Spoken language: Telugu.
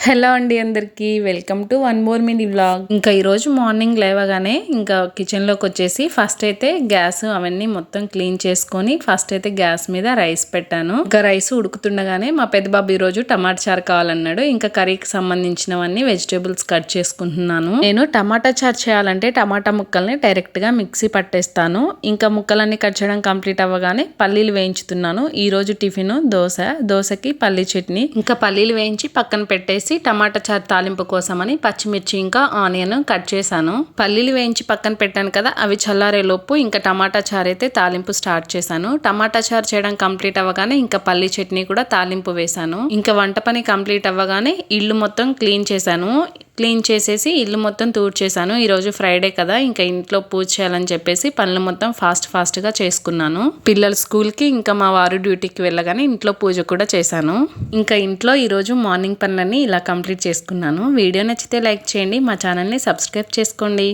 హలో అండి అందరికీ welcome to one more mini vlog. ఇంకా ఈరోజు మార్నింగ్ లేవగానే ఇంకా కిచెన్లోకి వచ్చేసి ఫస్ట్ అయితే గ్యాస్ అవన్నీ మొత్తం క్లీన్ చేసుకొని ఫస్ట్ అయితే గ్యాస్ మీద రైస్ పెట్టాను. ఇంకా రైస్ ఉడుకుతుండగానే మా పెద్ద బాబు ఈరోజు టమాటా చారు కావాలన్నాడు. ఇంకా కర్రీకి సంబంధించినవన్నీ వెజిటేబుల్స్ కట్ చేసుకుంటున్నాను. నేను టమాటా చారు చేయాలంటే టమాటా ముక్కల్ని డైరెక్ట్ గా మిక్సీ పట్టేస్తాను. ఇంకా ముక్కలన్నీ కట్ చేయడం కంప్లీట్ అవ్వగానే పల్లీలు వేయించుతున్నాను. ఈ రోజు టిఫిన్ దోశకి పల్లీ చట్నీ. ఇంకా పల్లీలు వేయించి పక్కన పెట్టేసి టమాటా చారు తాలింపు కోసమని పచ్చిమిర్చి ఇంకా ఆనియన్ కట్ చేశాను. పల్లీలు వేయించి పక్కన పెట్టాను కదా, అవి చల్లారే లోపు ఇంకా టమాటా చారు అయితే తాలింపు స్టార్ట్ చేశాను. టమాటా చారు చేయడం కంప్లీట్ అవ్వగానే ఇంకా పల్లీ చట్నీ కూడా తాలింపు వేశాను. ఇంకా వంట పని కంప్లీట్ అవ్వగానే ఇల్లు మొత్తం క్లీన్ చేశాను. క్లీన్ చేసేసి ఇల్లు మొత్తం తూడ్చేసాను. ఈరోజు ఫ్రైడే కదా, ఇంకా ఇంట్లో పూజ చేయాలని చెప్పేసి పనులు మొత్తం ఫాస్ట్ గా చేసుకున్నాను. పిల్లలు స్కూల్కి ఇంకా మా వారు డ్యూటీకి వెళ్ళగానే ఇంట్లో పూజ కూడా చేశాను. ఇంకా ఇంట్లో ఈరోజు మార్నింగ్ పనులన్నీ ఇలా కంప్లీట్ చేసుకున్నాను. వీడియో నచ్చితే లైక్ చేయండి, మా ఛానల్ని సబ్స్క్రైబ్ చేసుకోండి.